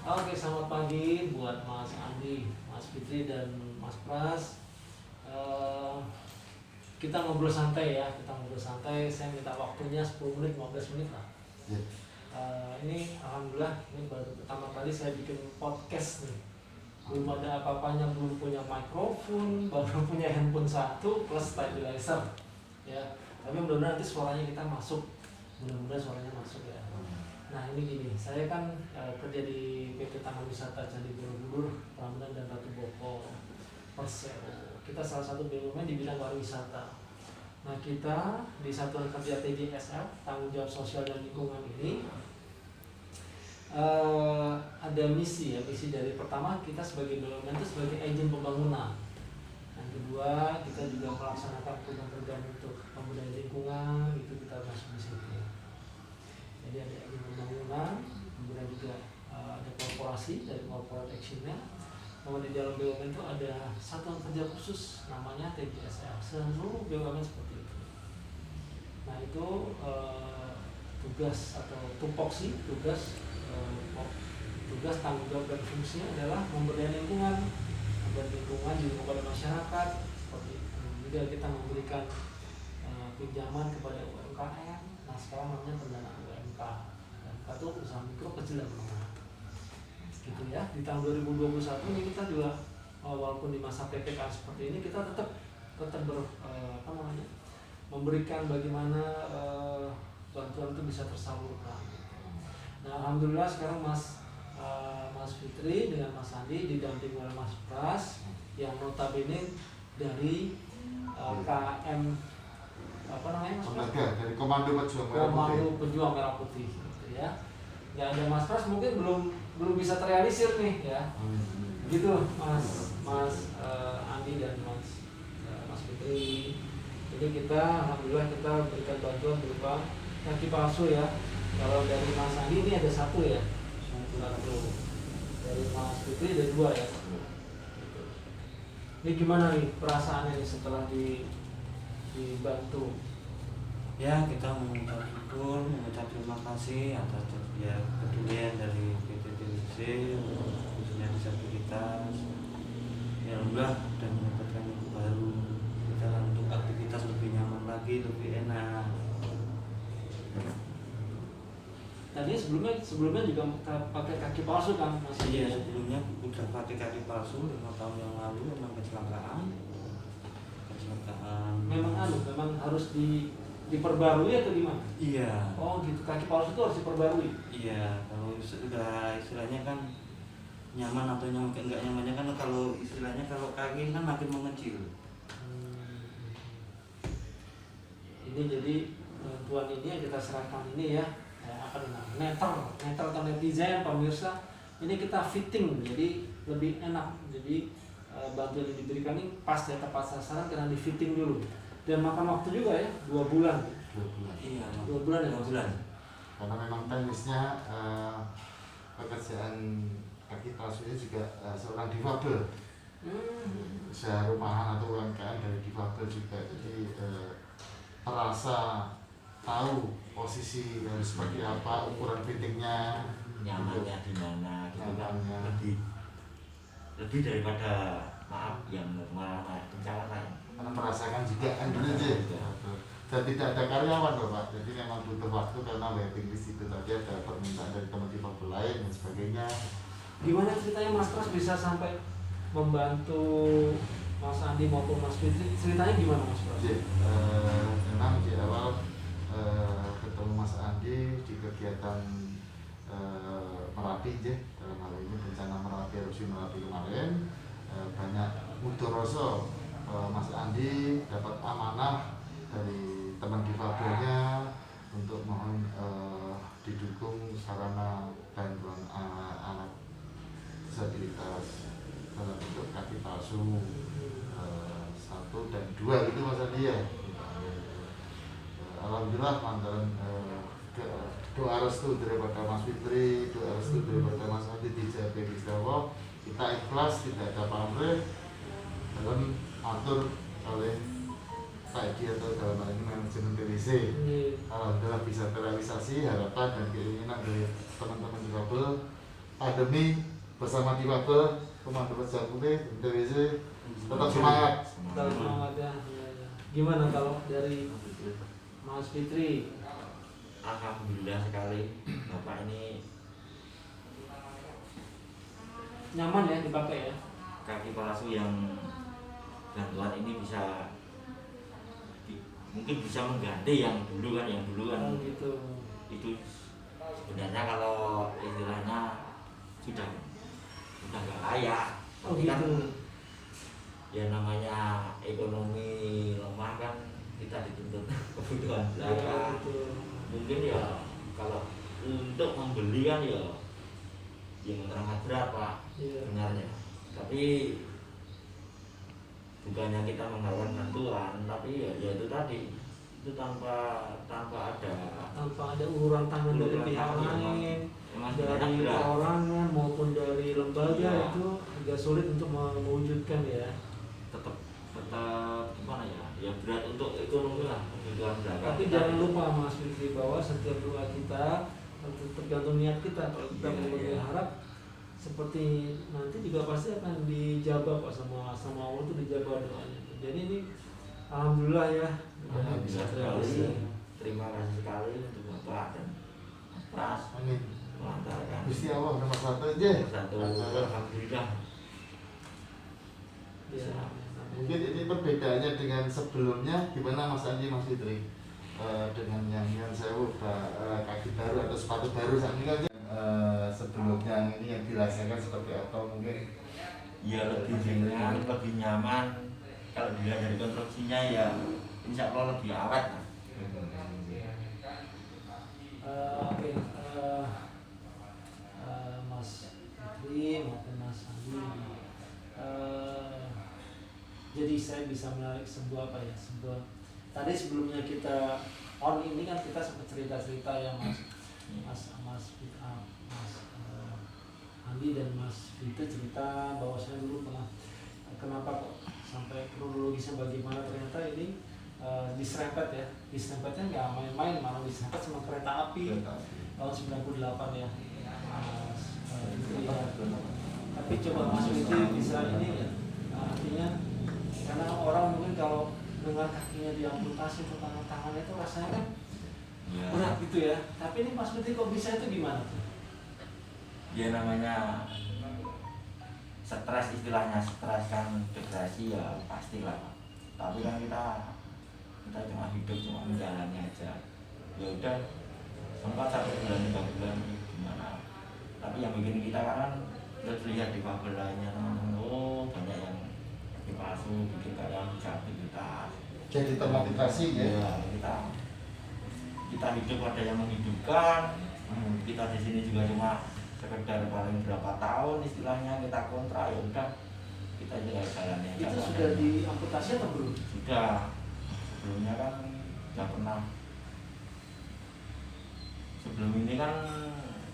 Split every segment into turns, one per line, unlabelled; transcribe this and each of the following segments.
Oke, selamat pagi buat Mas Andi, Mas Fitri, dan Mas Pras. Eh, kita ngobrol santai ya, Saya minta waktunya 10 menit, 15 menit lah. Ini alhamdulillah, ini baru pertama kali saya bikin podcast nih. Belum ada apa-apanya, belum punya mikrofon, baru punya handphone satu plus stabilizer. Ya, tapi mudah-mudahan nanti suaranya kita masuk. Mudah-mudahan suaranya masuk ya. Nah ini gini, saya kan kerja di PT Taman Wisata Candi Borobudur, Prambanan dan Ratu Boko, Persero. Kita salah satu BUMN di bidang pariwisata. Nah kita di Satuan Kerja TJSL, Tanggung Jawab Sosial dan Lingkungan ini ada misi ya, misi dari pertama kita sebagai BUMN itu sebagai agen pembangunan. Yang kedua kita juga melaksanakan program-program untuk pemberdayaan lingkungan, itu kita masuk di situ. Jadi ada agen pembangunan, kemudian juga ada korporasi dari corporate actionnya. Kemudian di dalam BUMN itu ada satuan kerja khusus namanya TJSL. Seluruh BUMN seperti itu. Nah itu tugas atau tupoksi, tugas tanggung jawab dan fungsinya adalah memberdayaan lingkungan, juga kepada masyarakat seperti itu. Juga kita memberikan pinjaman kepada UMKM. Nah sekarang namanya pendanaan UMK itu usaha mikro, kecil dan menengah gitu ya. Di tahun 2021 ini kita juga walaupun di masa PPKM seperti ini kita tetap memberikan bagaimana bantuan itu bisa tersalurkan. Nah alhamdulillah sekarang Mas Fitri dengan Mas Andi didampingi oleh Mas Pras yang notabene dari KM
dari Komando
Pejuang Merah Putih gitu ya. Nggak ada Mas Pras mungkin belum bisa terrealisir nih ya. Gitu Mas Andi dan Mas Fitri. Jadi kita alhamdulillah kita berikan bantuan berupa kaki palsu ya. Kalau dari Mas Andi ini ada satu ya. Satu. Dari Mas Fitri ada dua ya. Gitu. Ini gimana nih perasaannya nih setelah dibantu?
Ya, kita mengucap syukur, mengucap terima kasih atas kepedulian dari PT TWC khususnya disabilitas. Ya alhamdulillah dan mendapatkan ibu baru, kita untuk aktivitas lebih nyaman lagi, lebih enak.
Tadi sebelumnya juga pakai kaki palsu kan Mas?
Iya, sebelumnya udah pakai kaki palsu 5 tahun yang lalu, memang kecelakaan.
Memang harus diperbarui atau gimana?
Iya.
Oh gitu, kaki palsu itu harus diperbarui?
Iya, kalau sudah istilahnya kan nyaman atau enggak nyamannya kan kalau istilahnya kalau kaki kan makin mengecil.
Ini jadi bantuan ini yang kita serahkan ini ya, netter atau netizen pemirsa, ini kita fitting jadi lebih enak. Jadi bantuan yang diberikan ini pas ya, tepat sasaran karena di fitting dulu dan makan waktu juga ya 2 bulan.
Iya,
2 bulan ya.
2 bulan.
Karena memang teknisnya pekerjaan kaki palsu ini juga seorang difabel. Usaha rumahan atau UMKM dari difabel juga, jadi terasa tahu posisi harus seperti apa, ukuran fittingnya,
nyamannya di mana gitu kan, lebih daripada maaf yang normal pencalonan,
karena merasakan juga kan dulu aja. Dan tidak ada karyawan Bapak, jadi memang butuh waktu karena waiting list itu tadi ada permintaan dari teman difabel lain dan sebagainya.
Gimana ceritanya Mas Pras bisa sampai membantu Mas Andi maupun Mas Fitri? Ceritanya gimana Mas Pras?
Memang di awal ketemu Mas Andi di kegiatan Merapi dalam hal ini bencana Merapi, erupsi Merapi kemarin, banyak mudoroso Mas Andi dapat amanah dari teman difabelnya untuk mohon didukung sarana bantuan anak disabilitas dalam bentuk kaki palsu 1 dan 2 gitu Mas Andi ya. Alhamdulillah mantan doa restu daripada Mas Fitri, doa restu daripada Mas Andi dijaga di Jawa, kita ikhlas, tidak ada pamrih dalam atur oleh Pak Edi atau dalam hal ini manajemen TWC. Alhamdulillah bisa terrealisasi harapan dan keinginan dari teman-teman difabel pandemi bersama difabel, Komando Pejat Putih, TWC tetap semangat.
Tetap semangat ya. Iya, iya. Gimana kalau dari Mas Fitri?
Alhamdulillah sekali Bapak ini
Nyaman ya dipakai ya?
kaki palsu yang bantuan ini mungkin bisa mengganti yang dulu kan
Oh, gitu.
itu sebenarnya kalau istilahnya sudah nggak layak.
Oh,
Tapi kan
gitu.
ya namanya ekonomi lemah kan kita dituntut kebutuhan
Ya,
belaka.
gitu.
Mungkin ya kalau untuk membeli kan ya yang teramat berapa
Iya.
sebenarnya, tapi bukannya kita mengharapkan bantuan, tapi ya itu tadi itu tanpa ada
Tanpa ada uluran tangan dari
uluran
pihak
tangan,
lain,
emang
dari
sebenarnya berat.
perorangan maupun dari lembaga
Iya.
itu agak sulit untuk mewujudkan ya.
tetap gimana ya berat untuk ekonomi lah, kebutuhan belaka.
Tapi jangan lupa Mas Fitri bahwa setiap doa kita tergantung niat kita. Kalau kita
Iya,
mau
iya.
berharap seperti nanti juga pasti akan dijabah kok sama Allah itu dijabah doanya. Jadi ini alhamdulillah ya udah bisa
Alhamdulillah
terrealisasi.
sekali. Terima kasih sekali untuk Bapak dan Mas Pras
Amin.
melantarkan
Gusti Allah nomor satu aja.
satu. Alhamdulillah.
Ya.
Mungkin ini perbedaannya dengan sebelumnya gimana Mas Anji, Mas Fitri? Dengan yang sewu kaki baru atau sepatu baru saat ini kan sebelumnya ini yang dirasakan seperti apa mungkin?
Ya lebih ringan, lebih nyaman. Kalau dilihat dari konstruksinya ya insya Allah lebih awet.
Oke, Mas Fitri maupun Mas Andi. Jadi saya bisa menarik sebuah tadi sebelumnya kita on ini kan kita sempat cerita ya Mas Andi dan Mas Fitri cerita bahwa saya dulu pernah kenapa kok sampai kronologisnya bagaimana ternyata ini diserempetnya nggak main-main, malah diserempet sama kereta api tahun 98 ya Mas Fitri ya. Tapi coba Mas Fitri bisa ini ya, artinya karena orang mungkin kalau dengar kakinya diamputasi atau tangannya itu rasanya kan
Ya,
berat gitu ya. Tapi ini Mas Fitri kok bisa itu gimana tuh?
ya namanya stres, istilahnya stres kan, depresi ya pastilah. Tapi kan kita cuma hidup, cuma menjalani aja. Ya udah, sempat 1 bulan 2 bulan gimana. Tapi yang bikin kita kan lihat di pabel lainnya teman-teman, oh banyak yang palsu, bikin kayak disabilitas.
Jadi termotivasi ya.
Ya, kita hidup ada yang menghidupkan. Kita di sini juga cuma sekedar paling berapa tahun istilahnya kita kontrak, ya udah kita jalan aja.
Itu sudah diamputasi atau belum?
Sudah. Sebelumnya kan nggak pernah. Sebelum ini kan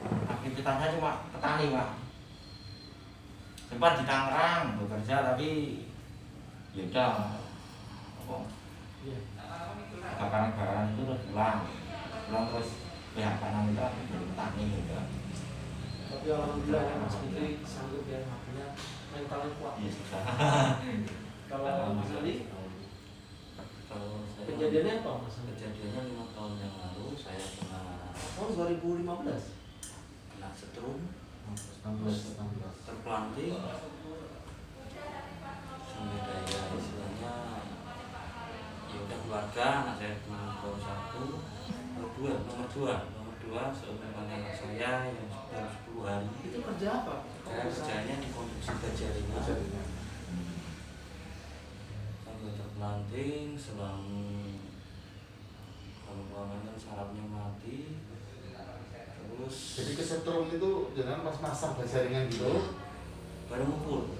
aktivitasnya cuma petani, Pak. Sempat di Tangerang bekerja, tapi ya udah
Iya.
kebakaran itu udah pulang terus pihak kanan itu jadi petani gitu.
Tapi alhamdulillah ya Mas Fitri sanggup ya, makanya mentalnya kuat.
Iya sudah.
Kalau Mas Andi,
Kalau saya
kejadiannya apa Mas Andi?
kejadiannya 5 tahun yang lalu saya pernah
Tahun 2015.
kena setrum,
16.
terpelanting sampai daya istilahnya ya udah keluarga, anak saya cuma nomor 2 seumur anak saya yang sudah 10 hari.
Itu kerja apa?
Saya kerjanya di konstruksi baja ringan sampai terpelanting selang kalau ruangannya sarafnya mati, terus
Jadi kesetrum itu jangan pas masang jaringan gitu.
baru ngumpul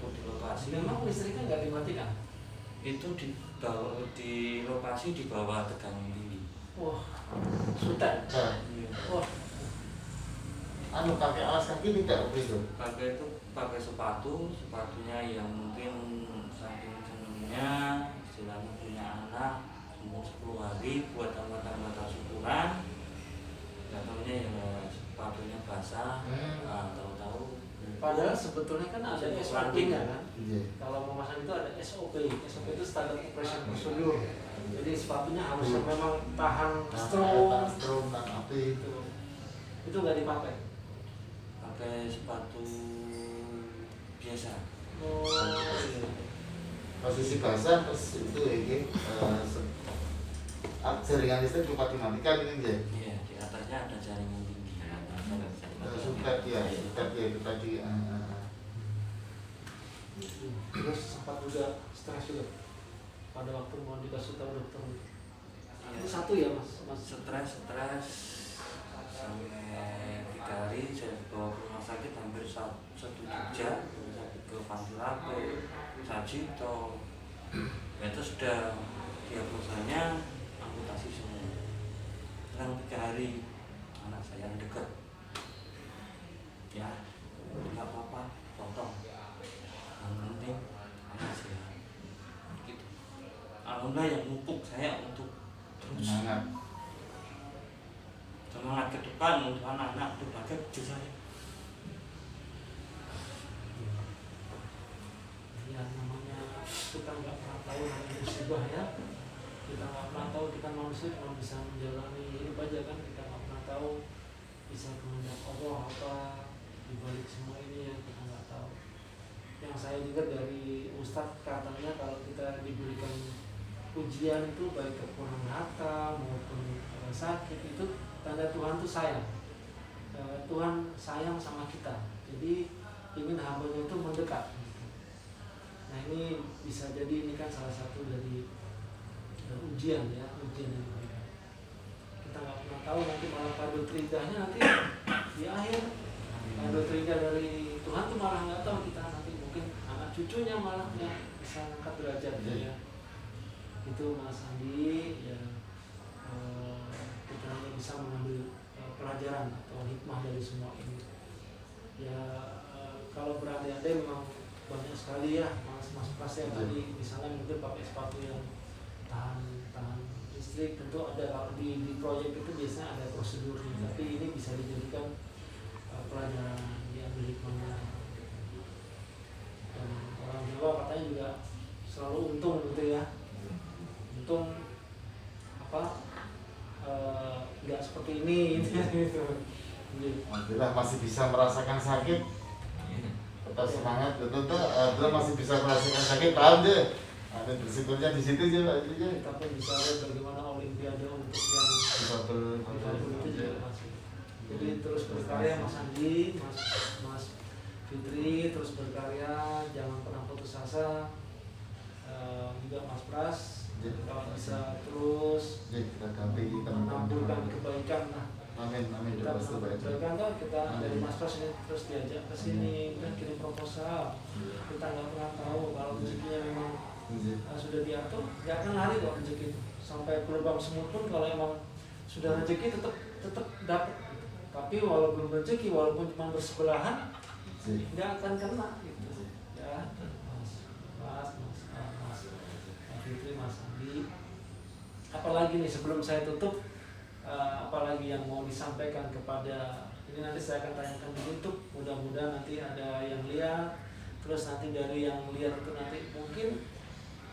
di lokasi.
Memang listriknya nggak dimatikan?
Itu di lokasi di bawah tekanan tinggi.
Wah, sultan.
Nah,
Wah,
pakai alas kaki tidak waktu itu.
Pakai sepatunya yang mungkin saking senengnya istilahnya punya anak umur 10 hari buat tambah-tambah syukuran, nggak tahunya ya sepatunya basah, tahu-tahu
Padahal sebetulnya kan ada SOP-nya kan.
Iya.
Kalau memasang itu ada SOP. SOP itu standard operation procedure. Jadi sepatunya harus memang tahan
Tahan
strom.
strom dan api.
Itu nggak dipakai.
pakai sepatu biasa.
Oh, iya.
Posisi basah terus itu jaringan listrik lupa dimatikan ini ya.
Iya, di atasnya ada jaringan tinggi.
Suket ya, suket ya itu tadi.
Terus sempat juga stres juga pada waktu mau dikasih tahu dokter. Itu satu ya mas.
Stres sampai 3 hari saya bawa ke rumah sakit hampir 1 Jogja, rumah sakit ke Pantura, ke Sarjito. Itu sudah diagnosanya amputasi semua. Selang 3 hari anak saya yang dekat, ya nggak apa-apa, potong. Yang penting anak sehat. Gitu. Alhamdulillah yang mumpuk saya untuk terus semangat ke depan untuk anak-anak itu bagai kecil saya.
Ya namanya kita nggak pernah tahu namanya musibah ya. Kita nggak pernah tahu, kita manusia cuma bisa menjalani hidup aja kan. Kita nggak pernah tahu bisa kehendak Allah apa dibalik semua ini ya, kita nggak tahu. Yang saya dengar dari Ustadz katanya kalau kita diberikan ujian itu baik kekurangan harta maupun sakit itu tanda Tuhan itu sayang. Tuhan sayang sama kita, jadi ingin hambanya itu mendekat. Nah ini bisa jadi ini kan salah satu dari ujian ya, ujian yang diberikan. Kita nggak pernah tahu nanti malah kado terindahnya nanti di akhir. Kado terindah dari Tuhan tuh malah nggak tahu kita nanti mungkin anak cucunya malah yang bisa angkat derajatnya ya. Itu Mas Andi ya, kita hanya bisa mengambil pelajaran atau hikmah dari semua ini. Ya kalau berandai-andai memang banyak sekali ya mas Pras yang tadi misalnya mungkin pakai sepatu yang tahan listrik, tentu ada kalau di proyek itu biasanya ada prosedurnya, tapi ini bisa dijadikan pelajaran diambil hikmahnya. Dan orang Jawa katanya juga selalu untung gitu ya, untung apa nggak seperti ini gitu.
Alhamdulillah masih bisa merasakan sakit, tetap semangat, tentu belum masih bisa merasakan sakit, paham deh. Ada bersyukurnya di situ aja Pak.
Tapi bisa lihat bagaimana Olimpiade untuk yang difabel itu juga masih. Jadi terus berkarya Mas Andi, Mas Fitri terus berkarya, jangan pernah putus asa. Juga Mas Pras, kalau bisa terus menampilkan kebaikan lah.
Amin.
Kita kebaikan kan kita dari Mas Pras ini terus diajak ke sini, kan kirim proposal. Kita nggak pernah tahu kalau rezekinya memang sudah diatur, nggak akan lari kok rezeki itu. Sampai ke lubang semut pun kalau emang sudah rezeki tetap dapat. Tapi walaupun rezeki, walaupun cuma bersebelahan, nggak akan kena gitu. Ya, Mas Fitri, Mas Andi. Apalagi nih sebelum saya tutup, apalagi yang mau disampaikan kepada ini nanti saya akan tanyakan di YouTube. Mudah-mudahan nanti ada yang lihat, terus nanti dari yang lihat itu nanti mungkin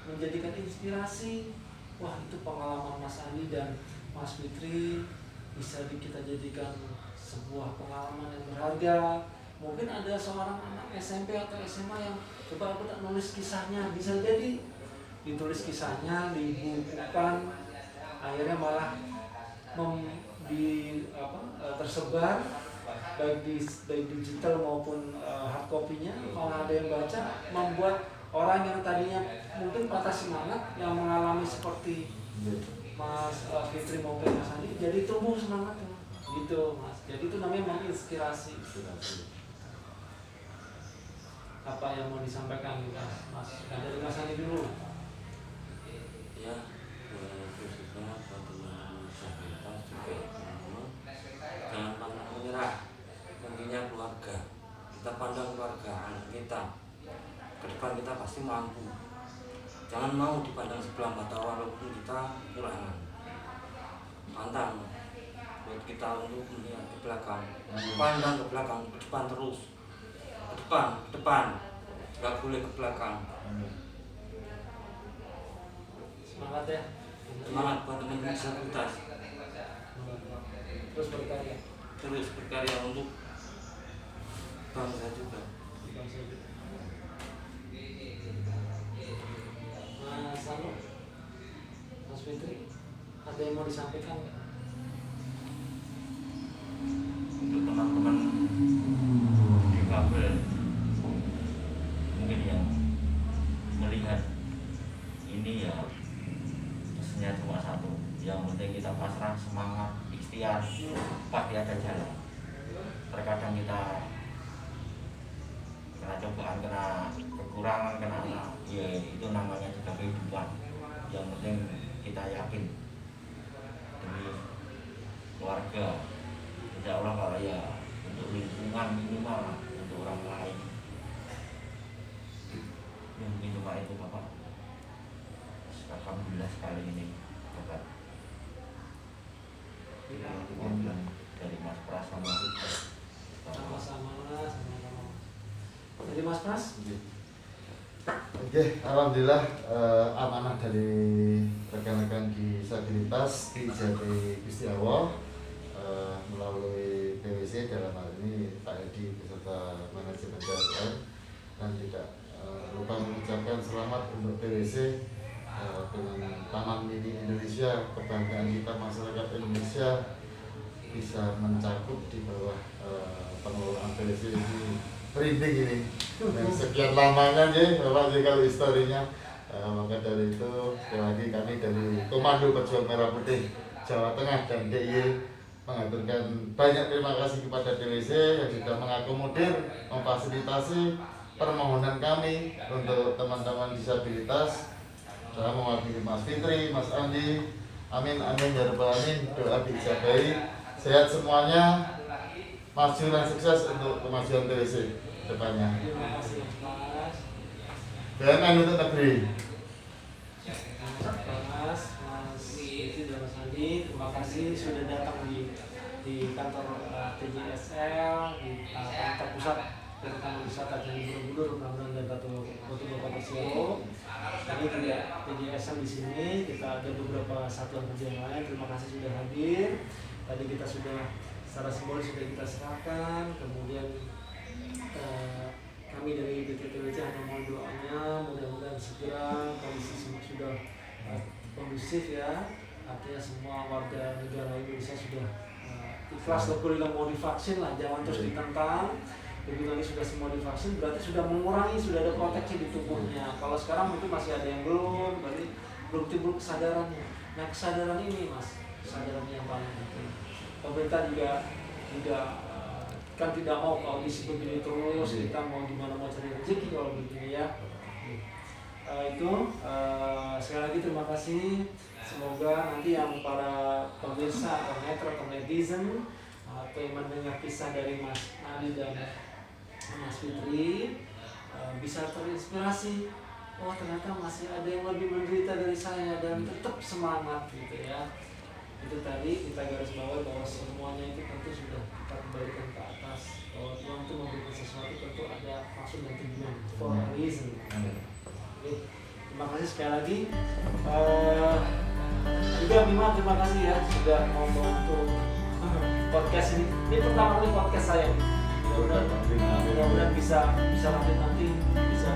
menjadikan inspirasi. Wah itu pengalaman Mas Andi dan Mas Fitri bisa kita jadikan sebuah pengalaman yang berharga. Mungkin ada seorang anak SMP atau SMA yang coba aku tak nulis kisahnya, bisa jadi ditulis kisahnya, dibukukan, akhirnya malah tersebar baik digital maupun hard copy-nya, malah ada yang baca, membuat orang yang tadinya mungkin patah semangat yang mengalami seperti Mas Fitri maupun Mas Andi jadi tumbuh semangatnya gitu Mas. Jadi itu namanya menginspirasi. Apa yang mau disampaikan Mas? Dari Mas Andi dulu.
Ya, khususnya bagi disabilitas juga jangan pernah menyerah. Intinya keluarga, kita pandang keluarga anak kita ke depan kita pasti mampu. Jangan mau dipandang sebelah mata walaupun kita kekurangan. Pantang buat kita untuk melihat belakang, pandang ke belakang, ke depan terus, ke depan, nggak boleh ke belakang.
Semangat ya.
Semangat buat teman-teman disabilitas,
Terus berkarya.
terus berkarya untuk bangsa juga.
Mas Anu, Mas Fitri, ada yang mau disampaikan nggak?
Untuk teman-teman difabel mungkin yang melihat ini ya pesannya cuma satu, yang penting kita pasrah, semangat, ikhtiar, pasti ada jalan. Terkadang kita kena cobaan, kena kekurangan, kena ya itu namanya juga kehidupan. Yang penting kita yakin demi keluarga, insya Allah kalau ya untuk lingkungan minimal untuk orang lain. Ya mungkin cuma itu Bapak. Alhamdulillah sekali ini Bapak. Dari Mas Pras sama kita.
Sama-sama. Jadi Mas Pras?
Oke, alhamdulillah amanah dari rekan-rekan disabilitas di JP Gusti Allah melalui PwC dalam hal ini Pak Edi beserta manajemen JSN, dan tidak lupa mengucapkan selamat untuk PwC dengan Taman Mini Indonesia, kebanggaan kita masyarakat Indonesia bisa mencakup di bawah pengelolaan PwC ini. Merinding ini dan sekian lamanya ya Bapak sih kalau historinya, maka dari itu sekali lagi kami dari Komando Pejuang Merah Putih Jawa Tengah dan DIY mengaturkan banyak terima kasih kepada PwC yang sudah mengakomodir, memfasilitasi permohonan kami untuk teman-teman disabilitas. Saya mewakili Mas Fitri, Mas Andi, amin amin ya rabbal alamin, doa diijabahi, sehat semuanya, maju dan sukses untuk kemajuan PwC depannya.
Terima kasih Mas.
BUMN untuk negeri.
Mas Fitri dan Mas Andi, terima kasih sudah datang di kantor TJSL di kantor pusat Perhutanan Wisata Candi Borobudur, Prambanan dan Batu Bapak Persero. Ini juga TJSL di sini, kita ada beberapa satuan kerja yang lain. Terima kasih sudah hadir. Tadi kita sudah secara simbolis sudah kita serahkan, kemudian kami dari BPTWC hanya mohon doanya, mudah-mudahan segera kondisi semua sudah kondusif ya, artinya semua warga negara Indonesia sudah ikhlas alhamdulillah mau divaksin lah, jangan terus ditentang. Begitu nanti sudah semua divaksin berarti sudah mengurangi, sudah ada proteksi di tubuhnya. Kalau sekarang mungkin masih ada yang belum, berarti belum timbul kesadarannya. Nah kesadaran ini Mas, kesadaran yang paling penting. Pemerintah juga kan tidak mau kondisi begini terus, kita mau gimana mau cari rezeki kalau begini ya. Sekali lagi terima kasih. Semoga nanti yang para pemirsa atau netro atau netizen atau yang mendengar kisah dari Mas Adi dan Mas Fitri bisa terinspirasi. Oh ternyata masih ada yang lebih menderita dari saya dan tetap semangat gitu ya. Itu tadi kita garis bawahi bahwa semuanya itu tentu sudah kita kembalikan ke atas, bahwa Tuhan itu memberikan sesuatu tentu ada maksud dan tujuan, for a reason. Oke, terima kasih sekali lagi. Juga Bima terima kasih ya sudah mau membantu podcast ini. Ini pertama kali podcast saya. Mudah-mudahan bisa lanjut nanti, bisa